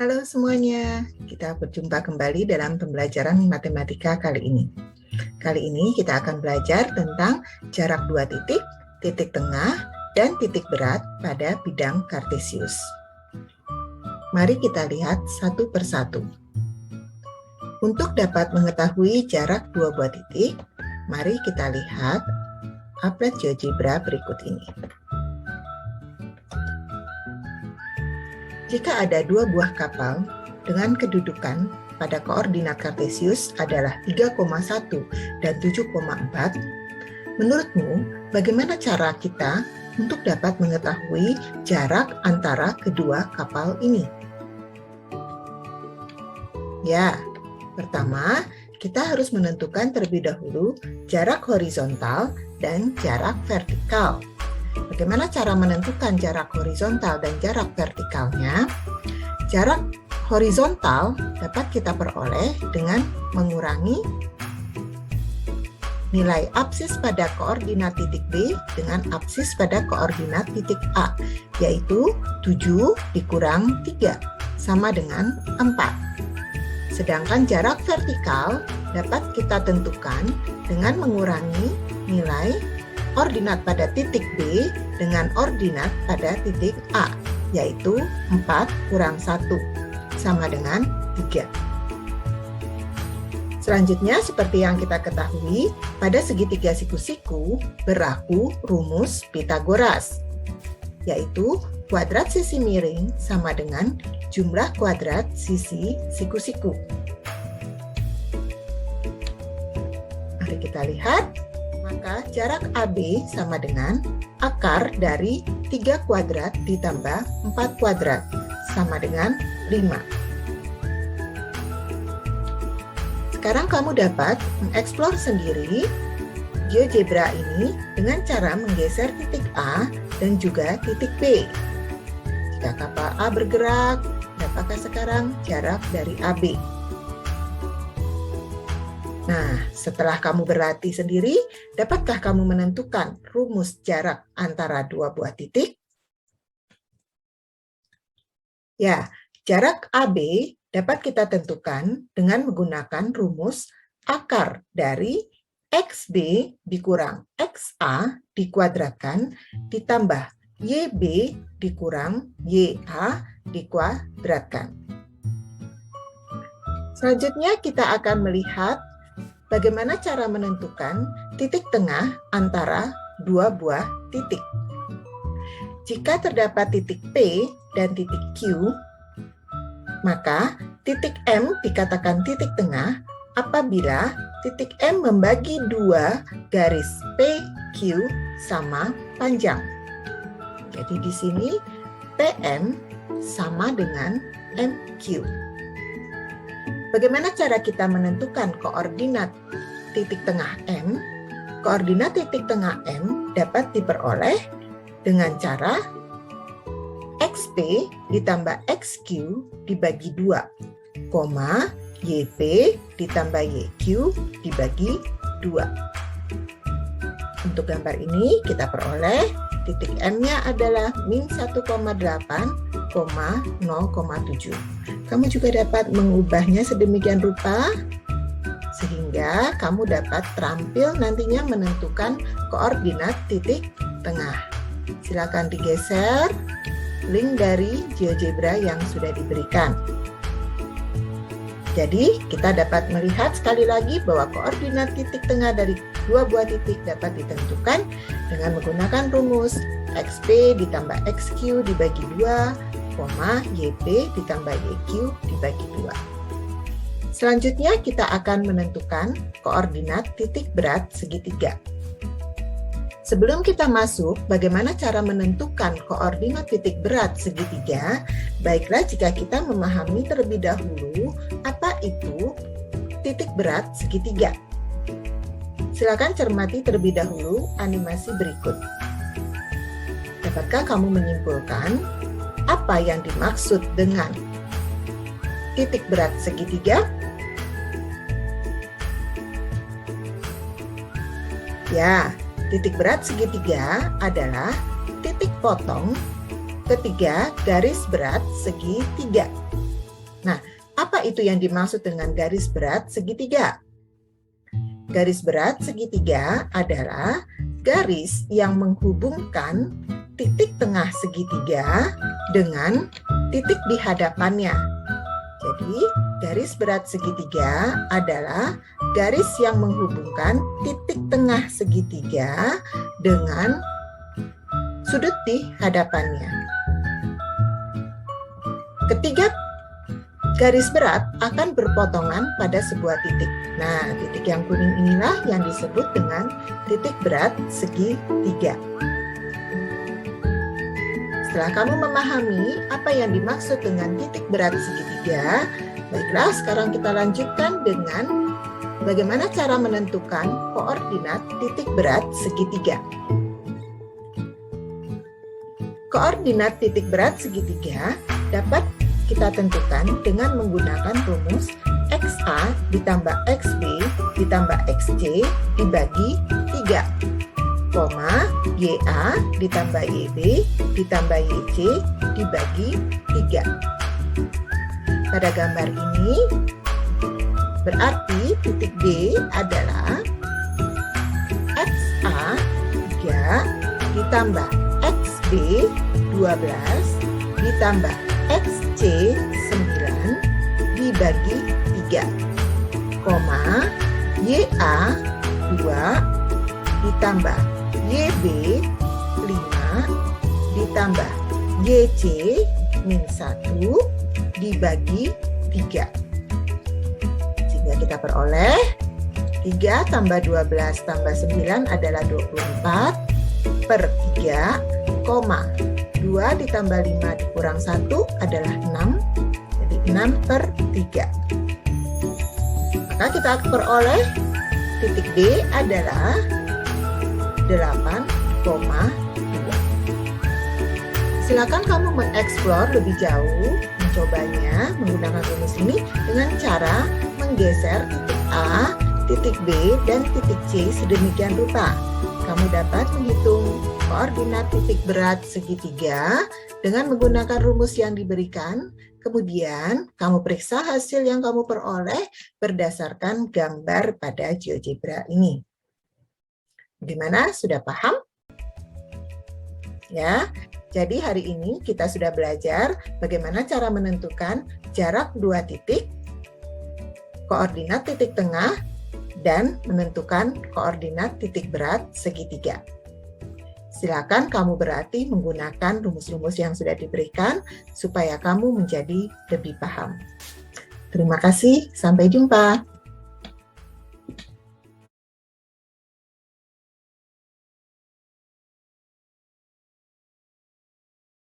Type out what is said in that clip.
Halo semuanya, kita berjumpa kembali dalam pembelajaran matematika kali ini. Kali ini kita akan belajar tentang jarak dua titik, titik tengah, dan titik berat pada bidang kartesius. Mari kita lihat satu persatu. Untuk dapat mengetahui jarak dua buah titik, mari kita lihat applet GeoGebra berikut ini. Jika ada dua buah kapal dengan kedudukan pada koordinat kartesius adalah 3,1 dan 7,4, menurutmu bagaimana cara kita untuk dapat mengetahui jarak antara kedua kapal ini? Ya, pertama kita harus menentukan terlebih dahulu jarak horizontal dan jarak vertikal. Bagaimana cara menentukan jarak horizontal dan jarak vertikalnya? Jarak horizontal dapat kita peroleh dengan mengurangi nilai absis pada koordinat titik B dengan absis pada koordinat titik A, yaitu 7 dikurang 3, sama dengan 4. Sedangkan jarak vertikal dapat kita tentukan dengan mengurangi nilai ordinat pada titik B dengan ordinat pada titik A, yaitu 4 kurang 1, sama dengan 3. Selanjutnya, seperti yang kita ketahui, pada segitiga siku-siku berlaku rumus Pythagoras, yaitu kuadrat sisi miring sama dengan jumlah kuadrat sisi siku-siku. Mari kita lihat. Maka jarak AB sama dengan akar dari 3 kuadrat ditambah 4 kuadrat, sama dengan 5. Sekarang kamu dapat mengeksplor sendiri GeoGebra ini dengan cara menggeser titik A dan juga titik B. Jika kapal A bergerak, berapakah sekarang jarak dari AB? Nah, setelah kamu berlatih sendiri, dapatkah kamu menentukan rumus jarak antara dua buah titik? Ya, jarak AB dapat kita tentukan dengan menggunakan rumus akar dari XB dikurang XA dikuadratkan ditambah YB dikurang YA dikuadratkan. Selanjutnya kita akan melihat bagaimana cara menentukan titik tengah antara dua buah titik. Jika terdapat titik P dan titik Q, maka titik M dikatakan titik tengah apabila titik M membagi dua garis PQ sama panjang. Jadi di sini PM sama dengan MQ. Bagaimana cara kita menentukan koordinat titik tengah M? Koordinat titik tengah M dapat diperoleh dengan cara XP ditambah XQ dibagi 2, YP ditambah YQ dibagi 2. Untuk gambar ini kita peroleh titik M-nya adalah min 1,8, 0,7. Kamu juga dapat mengubahnya sedemikian rupa sehingga kamu dapat terampil nantinya menentukan koordinat titik tengah. Silakan digeser link dari GeoGebra yang sudah diberikan. Jadi kita dapat melihat sekali lagi bahwa koordinat titik tengah dari dua buah titik dapat ditentukan dengan menggunakan rumus XP ditambah XQ dibagi 2, YP ditambah YQ dibagi 2. Selanjutnya kita akan menentukan koordinat titik berat segitiga. Sebelum kita masuk bagaimana cara menentukan koordinat titik berat segitiga, baiklah jika kita memahami terlebih dahulu apa itu titik berat segitiga. Silakan cermati terlebih dahulu animasi berikut. Dapatkah kamu menyimpulkan apa yang dimaksud dengan titik berat segitiga? Ya, titik berat segitiga adalah titik potong ketiga garis berat segi 3. Nah, apa itu yang dimaksud dengan garis berat segitiga? Garis berat segitiga adalah garis yang menghubungkan titik tengah segitiga dengan titik di hadapannya. Jadi, garis berat segitiga adalah garis yang menghubungkan titik tengah segitiga dengan sudut di hadapannya. Ketiga garis berat akan berpotongan pada sebuah titik. Nah, titik yang kuning inilah yang disebut dengan titik berat segitiga. Setelah kamu memahami apa yang dimaksud dengan titik berat segitiga, baiklah sekarang kita lanjutkan dengan bagaimana cara menentukan koordinat titik berat segitiga. Koordinat titik berat segitiga dapat kita tentukan dengan menggunakan rumus XA ditambah XB ditambah XC dibagi 3, YA ditambah YB ditambah YC dibagi 3. Pada gambar ini berarti titik D adalah XA 3 ditambah XB 12 ditambah XC 9 dibagi 3, YA 2 ditambah YB 5 ditambah YC min 1 dibagi 3. Sehingga kita peroleh 3 tambah 12 tambah 9 adalah 24 per 3, 2 ditambah 5 dikurang 1 adalah 6, jadi 6 per 3. Maka kita peroleh titik D adalah 8,2. Silakan kamu mengeksplor lebih jauh, mencobanya menggunakan rumus ini dengan cara menggeser titik A, titik B, dan titik C sedemikian rupa. Kamu dapat menghitung koordinat titik berat segitiga dengan menggunakan rumus yang diberikan. Kemudian, kamu periksa hasil yang kamu peroleh berdasarkan gambar pada GeoGebra ini. Bagaimana? Sudah paham? Ya, jadi hari ini kita sudah belajar bagaimana cara menentukan jarak dua titik, koordinat titik tengah, dan menentukan koordinat titik berat segitiga. Silakan kamu berarti menggunakan rumus-rumus yang sudah diberikan supaya kamu menjadi lebih paham. Terima kasih, sampai jumpa.